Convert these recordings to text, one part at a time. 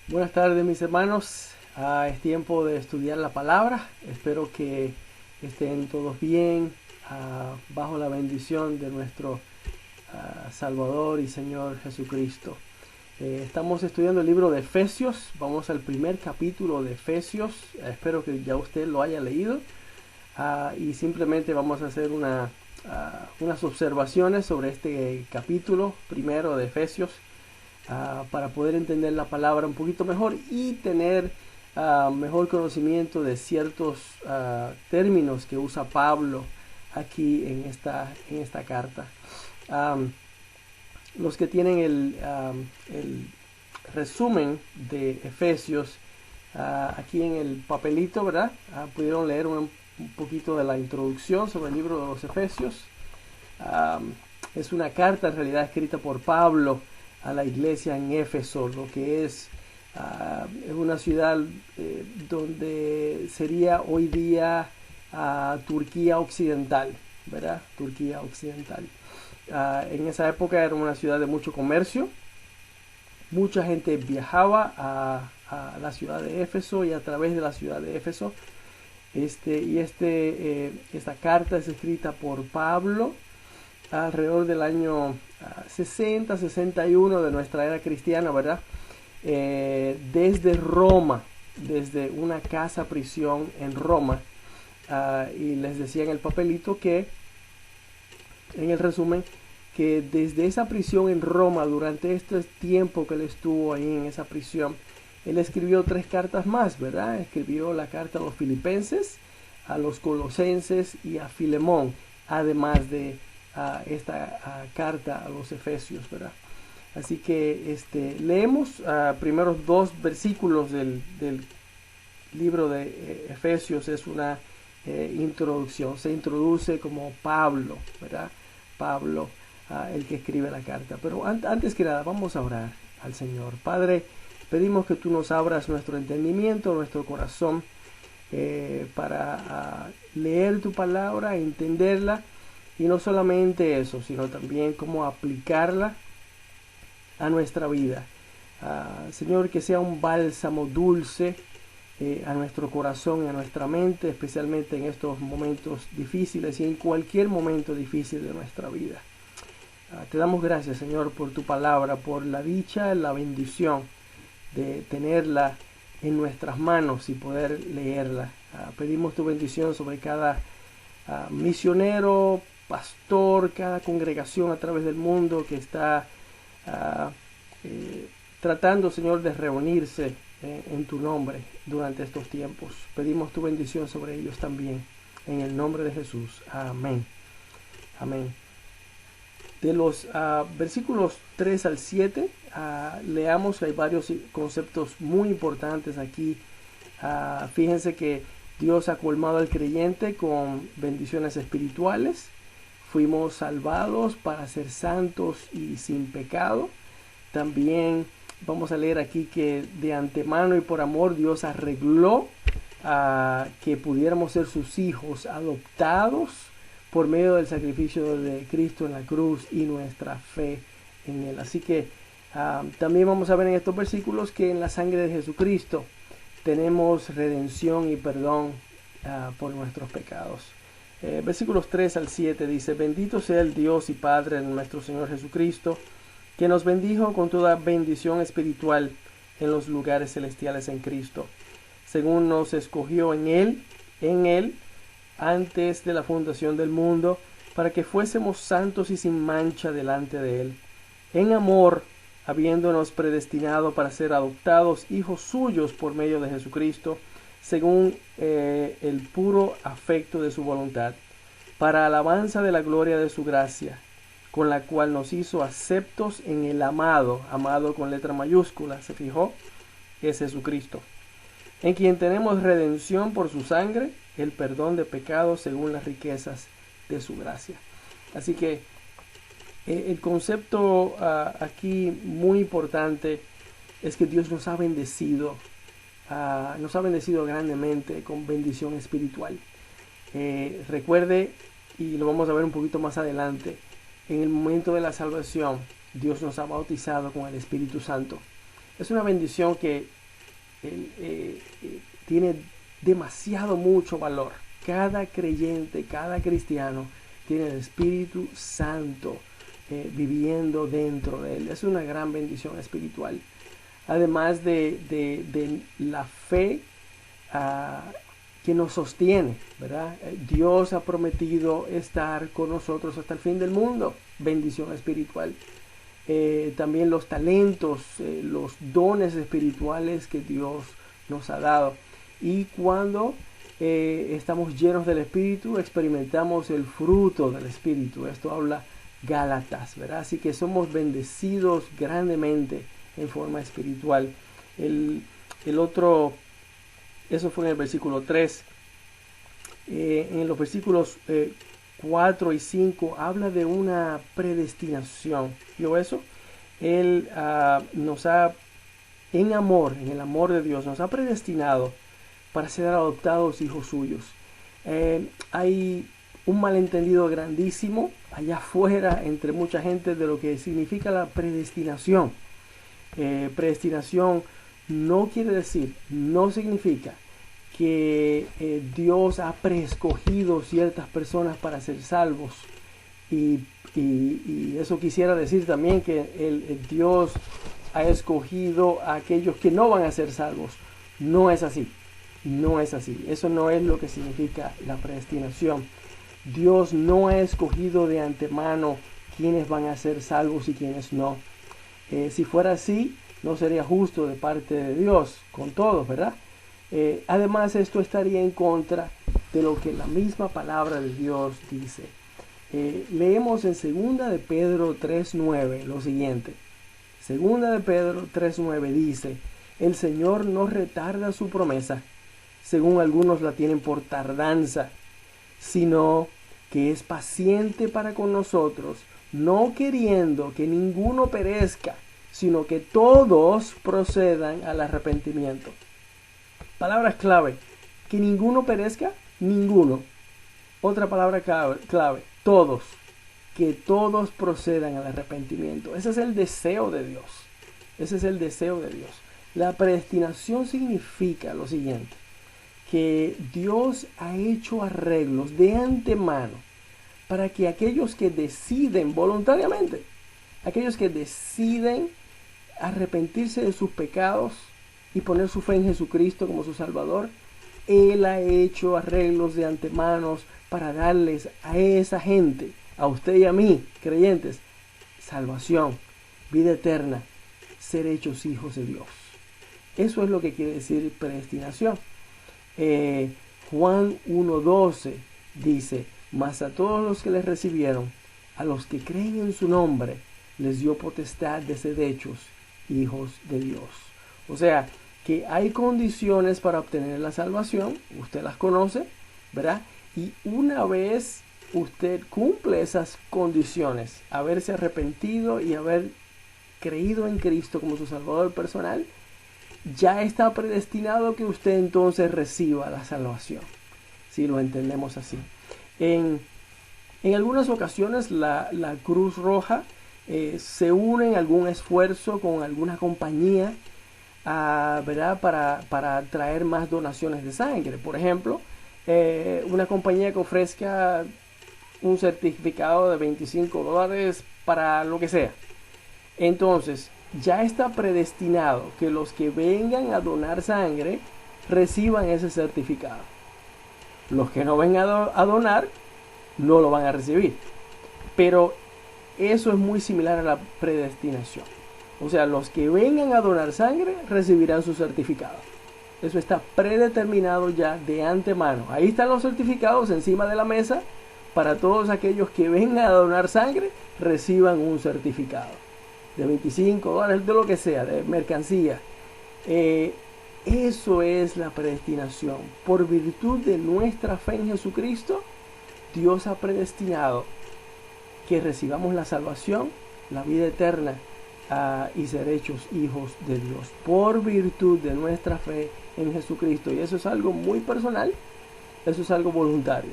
Buenas tardes mis hermanos. Es tiempo de estudiar la palabra. Espero que estén todos bien, bajo la bendición de nuestro Salvador y Señor Jesucristo. Estamos estudiando el libro de Efesios. Vamos al primer capítulo de Efesios. Espero que ya usted lo haya leído. Y simplemente vamos a hacer unas observaciones sobre este capítulo primero de Efesios. Para poder entender la palabra un poquito mejor y tener mejor conocimiento de ciertos términos que usa Pablo aquí en esta carta. Los que tienen el resumen de Efesios aquí en el papelito, ¿verdad? Pudieron leer un poquito de la introducción sobre el libro de los Efesios. Es una carta en realidad escrita por Pablo a la iglesia en Éfeso, lo que es una ciudad donde sería hoy día Turquía Occidental, ¿verdad? Turquía Occidental. En esa época era una ciudad de mucho comercio, mucha gente viajaba a la ciudad de Éfeso y a través de la ciudad de Éfeso. Esta carta es escrita por Pablo alrededor del año 60-61 de nuestra era cristiana, ¿verdad? Desde Roma, desde una casa prisión en Roma. Y les decía en el papelito que, en el resumen, que desde esa prisión en Roma, durante este tiempo que él estuvo ahí en esa prisión, él escribió 3 cartas más, ¿verdad? Escribió la carta a los filipenses, a los colosenses y a Filemón, además de esta carta a los Efesios, ¿verdad? Así que leemos primeros 2 versículos del libro de Efesios. Es una introducción, se introduce como Pablo, ¿verdad? Pablo, el que escribe la carta. Pero antes que nada, vamos a orar al Señor. Padre, pedimos que tú nos abras nuestro entendimiento, nuestro corazón, para leer tu palabra, entenderla. Y no solamente eso, sino también cómo aplicarla a nuestra vida. Señor, que sea un bálsamo dulce a nuestro corazón y a nuestra mente, especialmente en estos momentos difíciles y en cualquier momento difícil de nuestra vida. Te damos gracias, Señor, por tu palabra, por la dicha, la bendición de tenerla en nuestras manos y poder leerla. Pedimos tu bendición sobre cada misionero, pastor, cada congregación a través del mundo que está tratando, Señor, de reunirse en tu nombre durante estos tiempos. Pedimos tu bendición sobre ellos también, en el nombre de Jesús. Amén. Amén. De los versículos 3 al 7, leamos que hay varios conceptos muy importantes aquí. Fíjense que Dios ha colmado al creyente con bendiciones espirituales. Fuimos salvados para ser santos y sin pecado. También vamos a leer aquí que de antemano y por amor Dios arregló que pudiéramos ser sus hijos adoptados por medio del sacrificio de Cristo en la cruz y nuestra fe en Él. Así que también vamos a ver en estos versículos que en la sangre de Jesucristo tenemos redención y perdón por nuestros pecados. Versículos 3 al 7 dice: Bendito sea el Dios y Padre de nuestro Señor Jesucristo, que nos bendijo con toda bendición espiritual en los lugares celestiales en Cristo, según nos escogió en Él, antes de la fundación del mundo, para que fuésemos santos y sin mancha delante de Él, en amor, habiéndonos predestinado para ser adoptados hijos suyos por medio de Jesucristo, según el puro afecto de su voluntad, para alabanza de la gloria de su gracia, con la cual nos hizo aceptos en el amado con letra mayúscula, ¿se fijó? Es Jesucristo, en quien tenemos redención por su sangre, el perdón de pecados según las riquezas de su gracia. Así que el concepto aquí muy importante es que Dios nos ha bendecido grandemente con bendición espiritual. Recuerde, y lo vamos a ver un poquito más adelante, en el momento de la salvación, Dios nos ha bautizado con el Espíritu Santo. Es una bendición que tiene demasiado mucho valor. Cada creyente, cada cristiano tiene el Espíritu Santo viviendo dentro de él. Es una gran bendición espiritual. Además de la fe que nos sostiene, ¿verdad? Dios ha prometido estar con nosotros hasta el fin del mundo. Bendición espiritual. También los talentos, los dones espirituales que Dios nos ha dado. Y cuando estamos llenos del Espíritu, experimentamos el fruto del Espíritu. Esto habla Gálatas, ¿verdad? Así que somos bendecidos grandemente en forma espiritual. El otro, eso fue en el versículo 3. En los versículos 4 y 5 habla de una predestinación. ¿Vio eso? Él nos ha, en el amor de Dios, nos ha predestinado para ser adoptados hijos suyos. Hay un malentendido grandísimo allá afuera entre mucha gente de lo que significa la predestinación. Predestinación no quiere decir, no significa que Dios ha preescogido ciertas personas para ser salvos. Y eso quisiera decir también que el Dios ha escogido a aquellos que no van a ser salvos. No es así. No es así. Eso no es lo que significa la predestinación. Dios no ha escogido de antemano quiénes van a ser salvos y quiénes no. Si fuera así, no sería justo de parte de Dios con todos, ¿verdad? Además, esto estaría en contra de lo que la misma palabra de Dios dice. Leemos en 2 de Pedro 3:9 lo siguiente. 2 de Pedro 3:9 dice: el Señor no retarda su promesa, según algunos la tienen por tardanza, sino que es paciente para con nosotros, no queriendo que ninguno perezca, sino que todos procedan al arrepentimiento. Palabras clave: que ninguno perezca, ninguno. Otra palabra clave: todos. Que todos procedan al arrepentimiento. Ese es el deseo de Dios. Ese es el deseo de Dios. La predestinación significa lo siguiente: que Dios ha hecho arreglos de antemano para que aquellos que deciden voluntariamente, aquellos que deciden arrepentirse de sus pecados y poner su fe en Jesucristo como su Salvador, Él ha hecho arreglos de antemano para darles a esa gente, a usted y a mí, creyentes, salvación, vida eterna, ser hechos hijos de Dios. Eso es lo que quiere decir predestinación. Juan 1:12 dice: mas a todos los que les recibieron, a los que creen en su nombre, les dio potestad de ser hechos hijos de Dios. O sea, que hay condiciones para obtener la salvación, usted las conoce, ¿verdad? Y una vez usted cumple esas condiciones, haberse arrepentido y haber creído en Cristo como su Salvador personal, ya está predestinado que usted entonces reciba la salvación, si lo entendemos así. En algunas ocasiones la Cruz Roja se une en algún esfuerzo con alguna compañía, ¿verdad? Para traer más donaciones de sangre. Por ejemplo, una compañía que ofrezca un certificado de $25 para lo que sea. Entonces, ya está predestinado que los que vengan a donar sangre reciban ese certificado. Los que no vengan a donar no lo van a recibir. Pero eso es muy similar a la predestinación. O sea, los que vengan a donar sangre recibirán su certificado. Eso está predeterminado ya de antemano. Ahí están los certificados encima de la mesa. Para todos aquellos que vengan a donar sangre, reciban un certificado de $25, de lo que sea, de mercancía. Eso es la predestinación. Por virtud de nuestra fe en Jesucristo, Dios ha predestinado que recibamos la salvación, la vida eterna, y ser hechos hijos de Dios. Por virtud de nuestra fe en Jesucristo. Y eso es algo muy personal, eso es algo voluntario.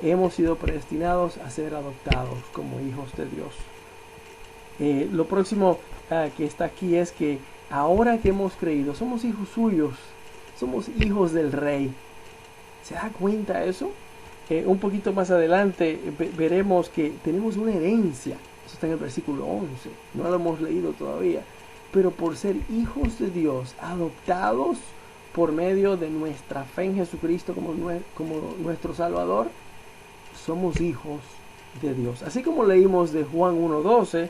Hemos sido predestinados a ser adoptados como hijos de Dios. Lo próximo que está aquí es que ahora que hemos creído, somos hijos suyos, somos hijos del Rey. ¿Se da cuenta eso? Un poquito más adelante veremos que tenemos una herencia. Eso está en el versículo 11. No lo hemos leído todavía. Pero por ser hijos de Dios, adoptados por medio de nuestra fe en Jesucristo como nuestro Salvador, somos hijos de Dios. Así como leímos de Juan 1:12,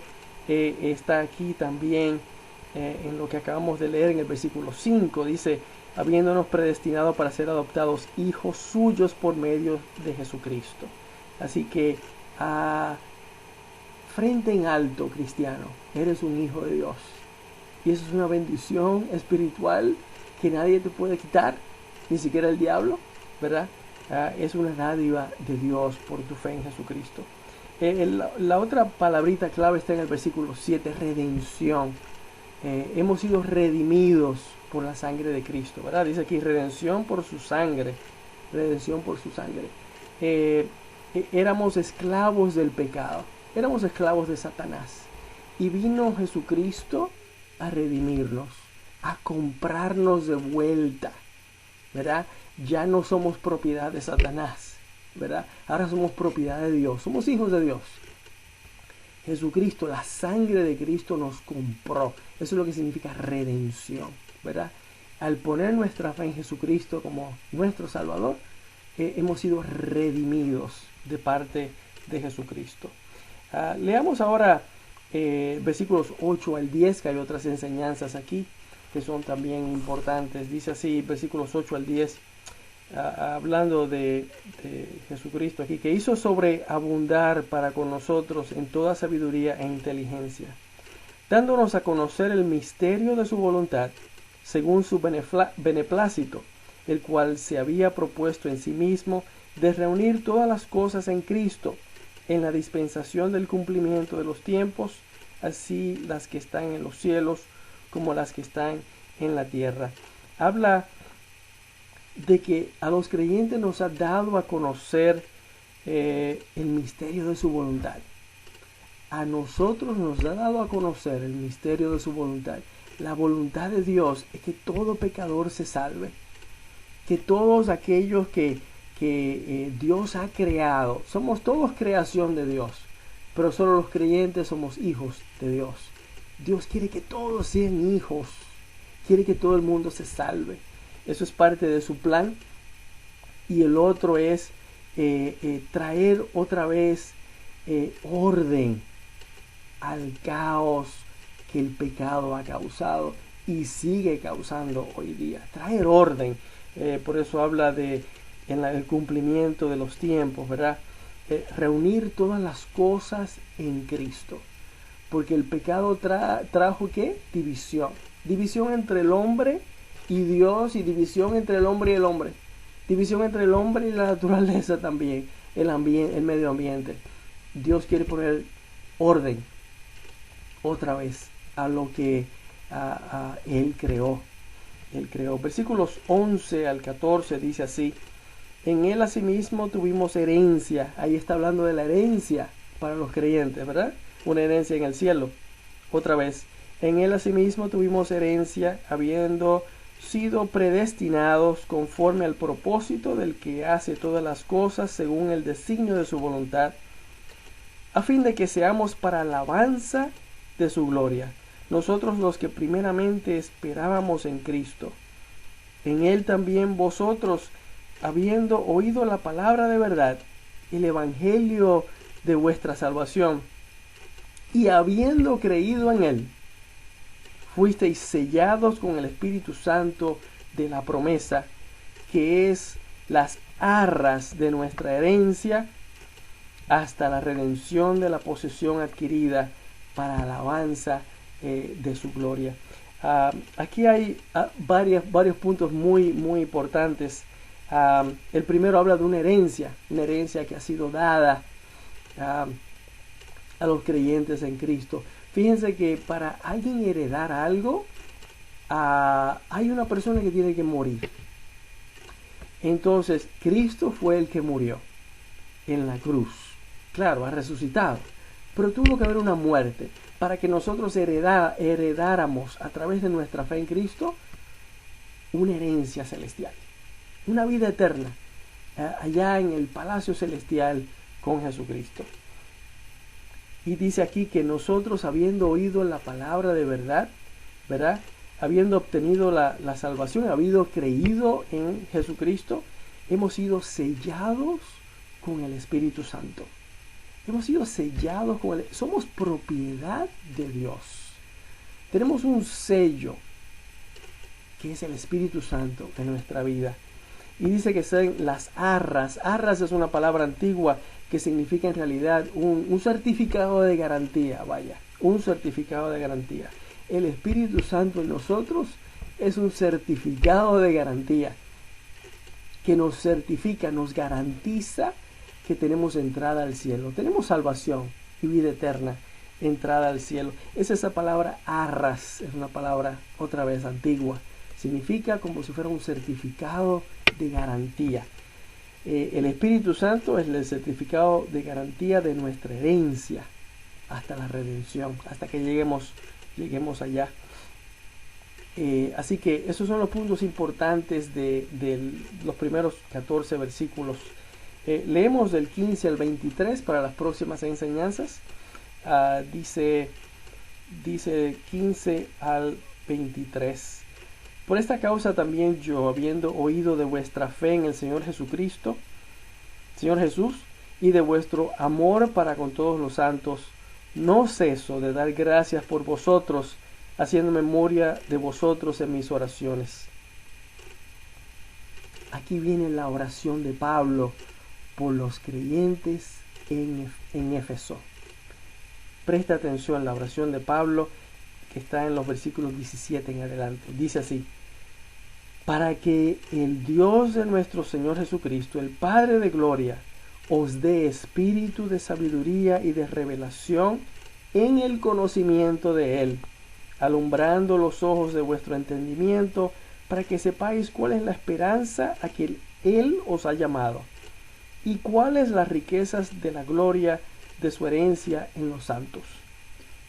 está aquí también en lo que acabamos de leer en el versículo 5. Dice, habiéndonos predestinado para ser adoptados hijos suyos por medio de Jesucristo. Así que frente en alto, cristiano, eres un hijo de Dios. Y eso es una bendición espiritual que nadie te puede quitar, ni siquiera el diablo, ¿verdad? Es una dádiva de Dios por tu fe en Jesucristo. La otra palabrita clave está en el versículo 7, redención. Hemos sido redimidos por la sangre de Cristo, ¿verdad? Dice aquí redención por su sangre, redención por su sangre. Éramos esclavos del pecado, éramos esclavos de Satanás, y vino Jesucristo a redimirnos, a comprarnos de vuelta, ¿verdad? Ya no somos propiedad de Satanás, ¿verdad? Ahora somos propiedad de Dios, somos hijos de Dios. Jesucristo, la sangre de Cristo nos compró. Eso es lo que significa redención, ¿verdad? Al poner nuestra fe en Jesucristo como nuestro Salvador, hemos sido redimidos de parte de Jesucristo. Leamos ahora versículos 8 al 10, que hay otras enseñanzas aquí que son también importantes. Dice así, versículos 8 al 10, hablando de Jesucristo aquí, que hizo sobreabundar para con nosotros en toda sabiduría e inteligencia, dándonos a conocer el misterio de su voluntad, según su beneplácito, el cual se había propuesto en sí mismo de reunir todas las cosas en Cristo, en la dispensación del cumplimiento de los tiempos, así las que están en los cielos como las que están en la tierra. Habla de que a los creyentes nos ha dado a conocer el misterio de su voluntad. A nosotros nos ha dado a conocer el misterio de su voluntad. La voluntad de Dios es que todo pecador se salve, que todos aquellos que Dios ha creado, somos todos creación de Dios, pero solo los creyentes somos hijos de Dios. Dios quiere que todos sean hijos, quiere que todo el mundo se salve. Eso es parte de su plan. Y el otro es traer otra vez orden al caos que el pecado ha causado y sigue causando hoy día. Traer orden. Por eso habla de en el cumplimiento de los tiempos, ¿verdad? Reunir todas las cosas en Cristo. Porque el pecado trajo ¿qué? División. División entre el hombre y Dios, y división entre el hombre y el hombre. División entre el hombre y la naturaleza también, el medio ambiente. Dios quiere poner orden otra vez a lo que Él creó. Él creó. Versículos 11 al 14 dice así: en Él asimismo tuvimos herencia. Ahí está hablando de la herencia para los creyentes, ¿verdad? Una herencia en el cielo. Otra vez, en Él asimismo tuvimos herencia, habiendo sido predestinados conforme al propósito del que hace todas las cosas según el designio de su voluntad, a fin de que seamos para alabanza de su gloria, nosotros los que primeramente esperábamos en Cristo. En Él también vosotros, habiendo oído la palabra de verdad, el evangelio de vuestra salvación, y habiendo creído en Él, fuisteis sellados con el Espíritu Santo de la promesa, que es las arras de nuestra herencia, hasta la redención de la posesión adquirida para alabanza de su gloria. Aquí hay varios puntos muy importantes. El primero habla de una herencia que ha sido dada a los creyentes en Cristo. Fíjense que para alguien heredar algo, hay una persona que tiene que morir. Entonces, Cristo fue el que murió en la cruz. Claro, ha resucitado, pero tuvo que haber una muerte. para que nosotros heredáramos a través de nuestra fe en Cristo una herencia celestial, una vida eterna, allá en el palacio celestial con Jesucristo. Y dice aquí que nosotros, habiendo oído la palabra de verdad, ¿verdad? Habiendo obtenido la salvación, habiendo creído en Jesucristo, hemos sido sellados con el Espíritu Santo. Hemos sido sellados con él. Somos propiedad de Dios. Tenemos un sello que es el Espíritu Santo en nuestra vida. Y dice que son las arras. Arras es una palabra antigua que significa en realidad un certificado de garantía. Vaya, un certificado de garantía. El Espíritu Santo en nosotros es un certificado de garantía que nos certifica, nos garantiza que tenemos entrada al cielo. Tenemos salvación y vida eterna, entrada al cielo. Es esa palabra arras, es una palabra otra vez antigua. Significa como si fuera un certificado de garantía. El Espíritu Santo es el certificado de garantía de nuestra herencia hasta la redención, hasta que lleguemos allá. Así que esos son los puntos importantes de los primeros 14 versículos. Leemos del 15 al 23 para las próximas enseñanzas. Dice 15 al 23. Por esta causa también yo, habiendo oído de vuestra fe en el Señor Jesucristo, Señor Jesús, y de vuestro amor para con todos los santos, no ceso de dar gracias por vosotros, haciendo memoria de vosotros en mis oraciones. Aquí viene la oración de Pablo por los creyentes en Éfeso. Presta atención a la oración de Pablo que está en los versículos 17 en adelante. Dice así: para que el Dios de nuestro Señor Jesucristo, el Padre de gloria, os dé espíritu de sabiduría y de revelación en el conocimiento de Él, alumbrando los ojos de vuestro entendimiento, para que sepáis cuál es la esperanza a que Él os ha llamado, y cuáles las riquezas de la gloria de su herencia en los santos,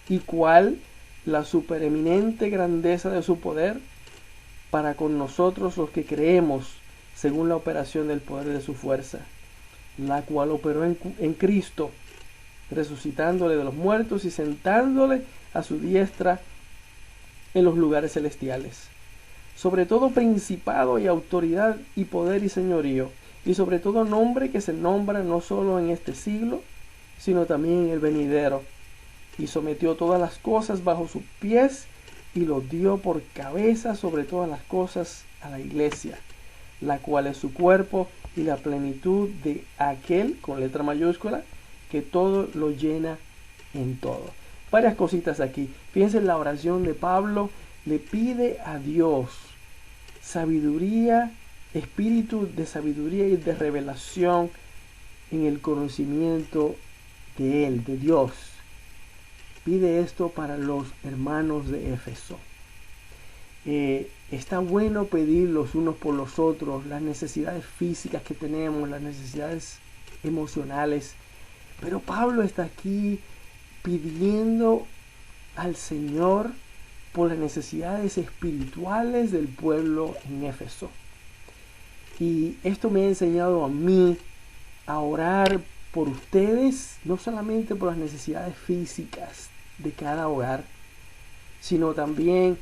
y cuál la supereminente grandeza de su poder para con nosotros los que creemos, según la operación del poder de su fuerza, la cual operó en Cristo, resucitándole de los muertos y sentándole a su diestra en los lugares celestiales, sobre todo principado y autoridad y poder y señorío, y sobre todo nombre que se nombra no solo en este siglo, sino también en el venidero, y sometió todas las cosas bajo sus pies, y lo dio por cabeza sobre todas las cosas a la iglesia, la cual es su cuerpo y la plenitud de aquel, con letra mayúscula, que todo lo llena en todo. Varias cositas aquí. Fíjense en la oración de Pablo, le pide a Dios sabiduría, espíritu de sabiduría y de revelación en el conocimiento de Él, de Dios. Pide esto para los hermanos de Éfeso. Está bueno pedir los unos por los otros las necesidades físicas que tenemos, las necesidades emocionales, pero Pablo está aquí pidiendo al Señor por las necesidades espirituales del pueblo en Éfeso. Y esto me ha enseñado a mí a orar por ustedes, no solamente por las necesidades físicas de cada hogar, sino también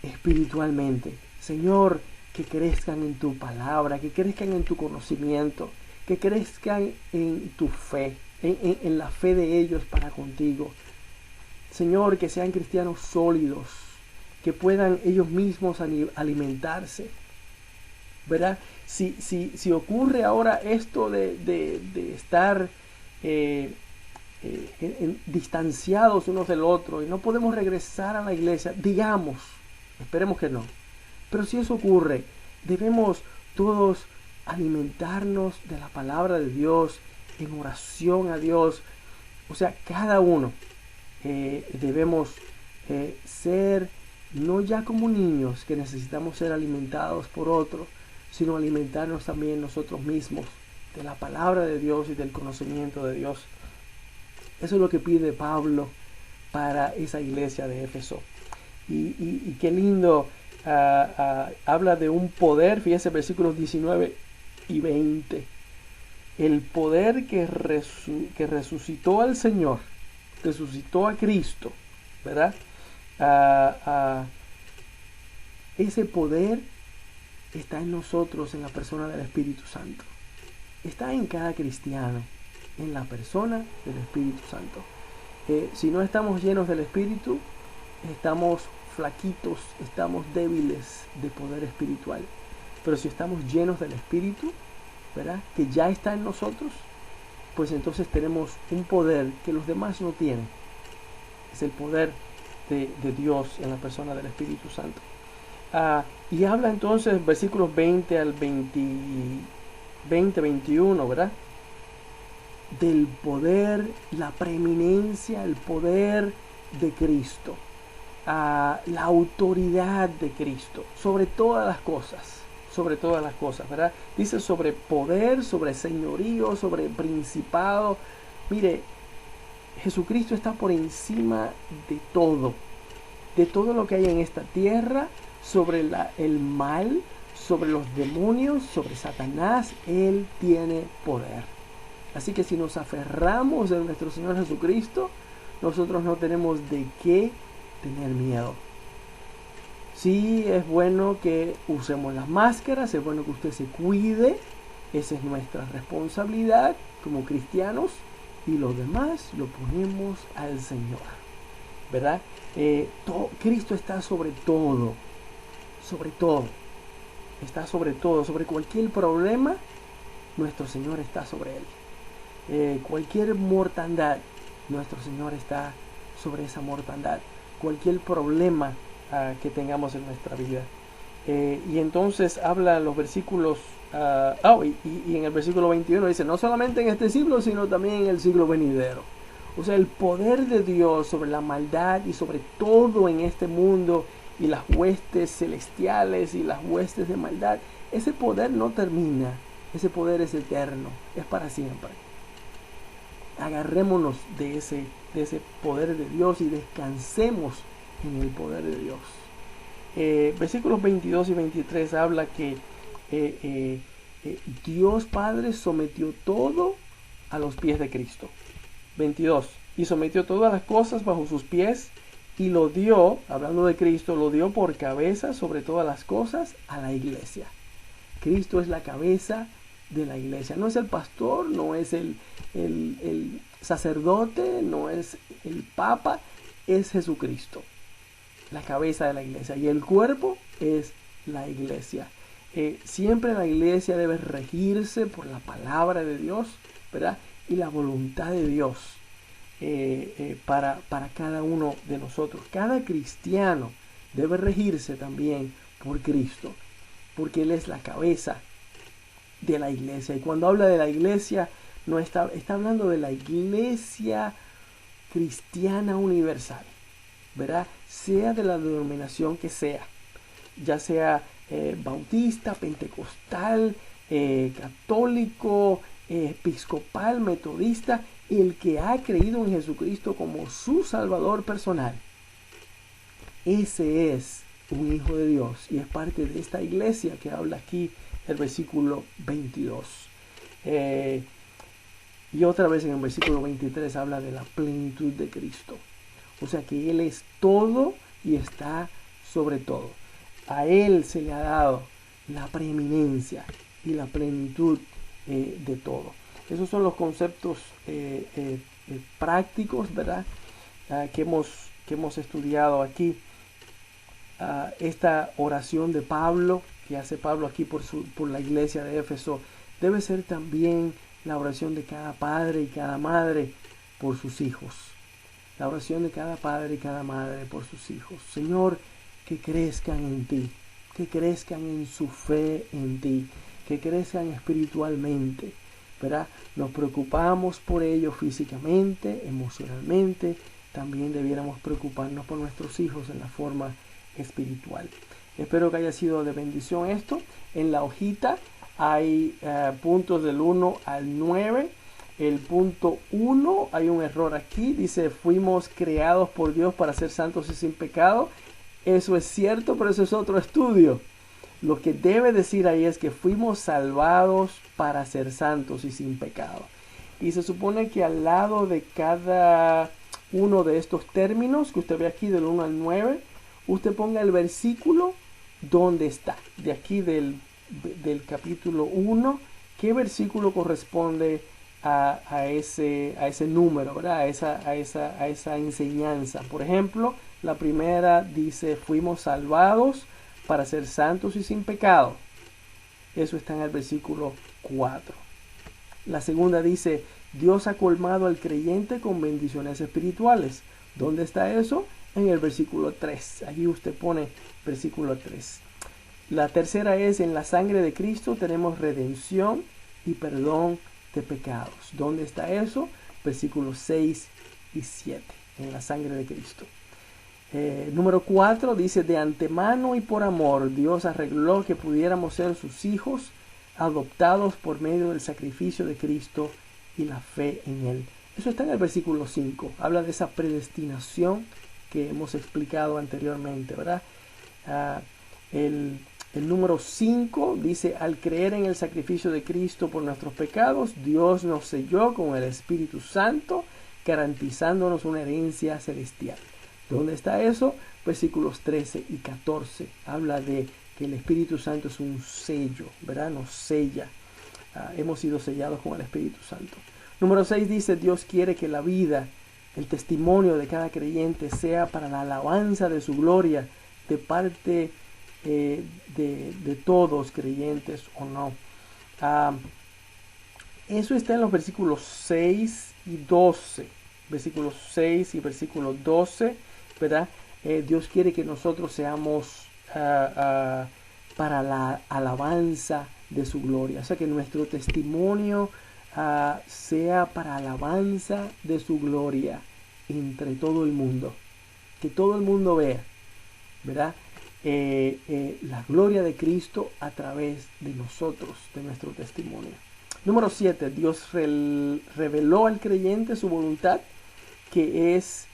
espiritualmente. Señor, que crezcan en tu palabra, que crezcan en tu conocimiento, que crezcan en tu fe, en la fe de ellos para contigo. Señor, que sean cristianos sólidos, que puedan ellos mismos alimentarse, ¿verdad? Si ocurre ahora esto de estar distanciados unos del otro y no podemos regresar a la iglesia, digamos, esperemos que no, pero si eso ocurre, debemos todos alimentarnos de la palabra de Dios en oración a Dios. O sea, cada uno debemos ser no ya como niños que necesitamos ser alimentados por otro, sino alimentarnos también nosotros mismos de la palabra de Dios y del conocimiento de Dios. Eso es lo que pide Pablo para esa iglesia de Éfeso. Y qué lindo, habla de un poder, fíjese versículos 19 y 20. El poder que resucitó al Señor, resucitó a Cristo, ¿verdad? Ese poder está en nosotros, en la persona del Espíritu Santo. Está en cada cristiano, en la persona del Espíritu Santo. Si no estamos llenos del Espíritu, estamos flaquitos, estamos débiles de poder espiritual. Pero si estamos llenos del Espíritu, ¿verdad?, que ya está en nosotros, pues entonces tenemos un poder que los demás no tienen. Es el poder de Dios en la persona del Espíritu Santo. Y habla entonces versículos 20 al 21, ¿verdad?, del poder, la preeminencia, el poder de Cristo, la autoridad de Cristo sobre todas las cosas, ¿verdad? Dice sobre poder, sobre señorío, sobre principado. Mire, Jesucristo está por encima de todo lo que hay en esta tierra, sobre el mal, sobre los demonios, sobre Satanás. Él tiene poder. Así que si nos aferramos a nuestro Señor Jesucristo, nosotros no tenemos de qué tener miedo. Sí, es bueno que usemos las máscaras, es bueno que usted se cuide. Esa es nuestra responsabilidad como cristianos, y lo demás lo ponemos al Señor, ¿verdad? Cristo está sobre todo, está sobre todo, sobre cualquier problema. Nuestro Señor está sobre él. Cualquier mortandad, nuestro Señor está sobre esa mortandad. Cualquier problema que tengamos en nuestra vida. Y entonces habla los versículos, y en el versículo 21 dice, no solamente en este siglo, sino también en el siglo venidero. O sea, el poder de Dios sobre la maldad y sobre todo en este mundo, y las huestes celestiales y las huestes de maldad, ese poder no termina. Ese poder es eterno, es para siempre. Agarrémonos de ese poder de Dios y descansemos en el poder de Dios. Versículos 22 y 23 habla que Dios Padre sometió todo a los pies de Cristo. 22. Y sometió todas las cosas bajo sus pies y lo dio, hablando de Cristo, lo dio por cabeza sobre todas las cosas a la iglesia. Cristo es la cabeza de la iglesia. No es el pastor, no es el sacerdote, no es el papa, es Jesucristo, la cabeza de la iglesia. Y el cuerpo es la iglesia. Siempre la iglesia debe regirse por la palabra de Dios, ¿verdad?, y la voluntad de Dios para cada uno de nosotros. Cada cristiano debe regirse también por Cristo, porque Él es la cabeza de la iglesia. Y cuando habla de la iglesia, no está hablando de la iglesia cristiana universal, ¿verdad? Sea de la denominación que sea, ya sea bautista, pentecostal, católico, episcopal, metodista, el que ha creído en Jesucristo como su Salvador personal. Ese es un hijo de Dios y es parte de esta iglesia que habla aquí el versículo 22. Y otra vez en el versículo 23 habla de la plenitud de Cristo. O sea que Él es todo y está sobre todo. A Él se le ha dado la preeminencia y la plenitud de todo. Esos son los conceptos prácticos, ¿verdad?, que hemos estudiado aquí. Esta oración de Pablo, que hace Pablo aquí por la iglesia de Éfeso, debe ser también la oración de cada padre y cada madre por sus hijos. La oración de cada padre y cada madre por sus hijos. Señor, que crezcan en ti, que crezcan en su fe en ti, que crezcan espiritualmente, ¿verdad? Nos preocupamos por ellos físicamente, emocionalmente. También debiéramos preocuparnos por nuestros hijos en la forma espiritual. Espero que haya sido de bendición esto. En la hojita hay puntos del 1 al 9. el punto 1, hay un error aquí, dice fuimos creados por Dios para ser santos y sin pecado. Eso es cierto, pero eso es otro estudio. Lo que debe decir ahí es que fuimos salvados para ser santos y sin pecado. Y se supone que al lado de cada uno de estos términos que usted ve aquí del 1 al 9, usted ponga el versículo donde está. De aquí del capítulo 1, ¿qué versículo corresponde a ese número, ¿verdad? A esa enseñanza? Por ejemplo, la primera dice, fuimos salvados para ser santos y sin pecado. Eso está en el versículo 4. La segunda dice, Dios ha colmado al creyente con bendiciones espirituales. ¿Dónde está eso? En el versículo 3. Allí usted pone versículo 3. La tercera es, en la sangre de Cristo tenemos redención y perdón de pecados. ¿Dónde está eso? Versículos 6 y 7. En la sangre de Cristo. Número 4 dice, de antemano y por amor Dios arregló que pudiéramos ser sus hijos, adoptados por medio del sacrificio de Cristo y la fe en Él. Eso está en el versículo 5. Habla de esa predestinación que hemos explicado anteriormente, ¿verdad? El número 5 dice, al creer en el sacrificio de Cristo por nuestros pecados, Dios nos selló con el Espíritu Santo, garantizándonos una herencia celestial. ¿Dónde está eso? Versículos 13 y 14. Habla de que el Espíritu Santo es un sello, ¿verdad? Nos sella. Hemos sido sellados con el Espíritu Santo. Número 6 dice, Dios quiere que la vida, el testimonio de cada creyente sea para la alabanza de su gloria, de parte de todos, creyentes o no. Eso está en los versículos 6 y 12. Versículos 6 y versículo 12, ¿verdad? Dios quiere que nosotros seamos para la alabanza de su gloria. O sea, que nuestro testimonio sea para alabanza de su gloria entre todo el mundo. Que todo el mundo vea, ¿verdad? La gloria de Cristo a través de nosotros, de nuestro testimonio. Número 7. Dios reveló al creyente su voluntad, que es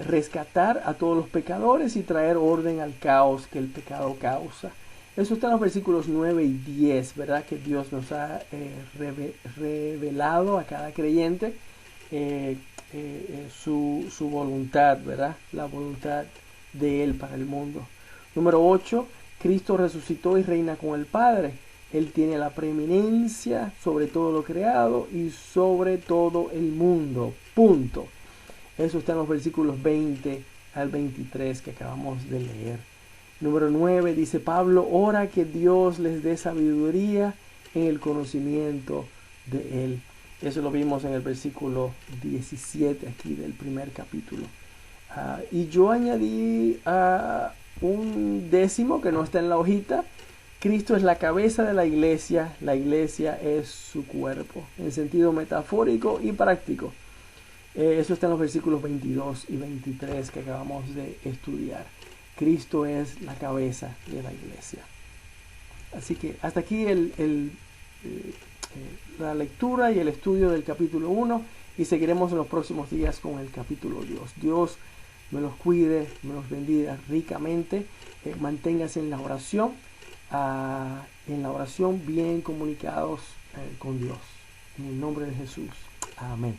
rescatar a todos los pecadores y traer orden al caos que el pecado causa. Eso está en los versículos 9 y 10, ¿verdad? Que Dios nos ha revelado a cada creyente su voluntad, ¿verdad? La voluntad de Él para el mundo. Número 8. Cristo resucitó y reina con el Padre. Él tiene la preeminencia sobre todo lo creado y sobre todo el mundo. Punto. Eso está en los versículos 20 al 23 que acabamos de leer. Número 9 dice Pablo, ora que Dios les dé sabiduría en el conocimiento de Él. Eso lo vimos en el versículo 17 aquí del primer capítulo. Y yo añadí un décimo que no está en la hojita. Cristo es la cabeza de la iglesia es su cuerpo, en sentido metafórico y práctico. Eso está en los versículos 22 y 23 que acabamos de estudiar. Cristo es la cabeza de la iglesia. Así que hasta aquí la lectura y el estudio del capítulo 1 y seguiremos en los próximos días con el capítulo 2. Dios me los cuide, me los bendiga ricamente. Manténgase en la oración bien comunicados con Dios. En el nombre de Jesús. Amén.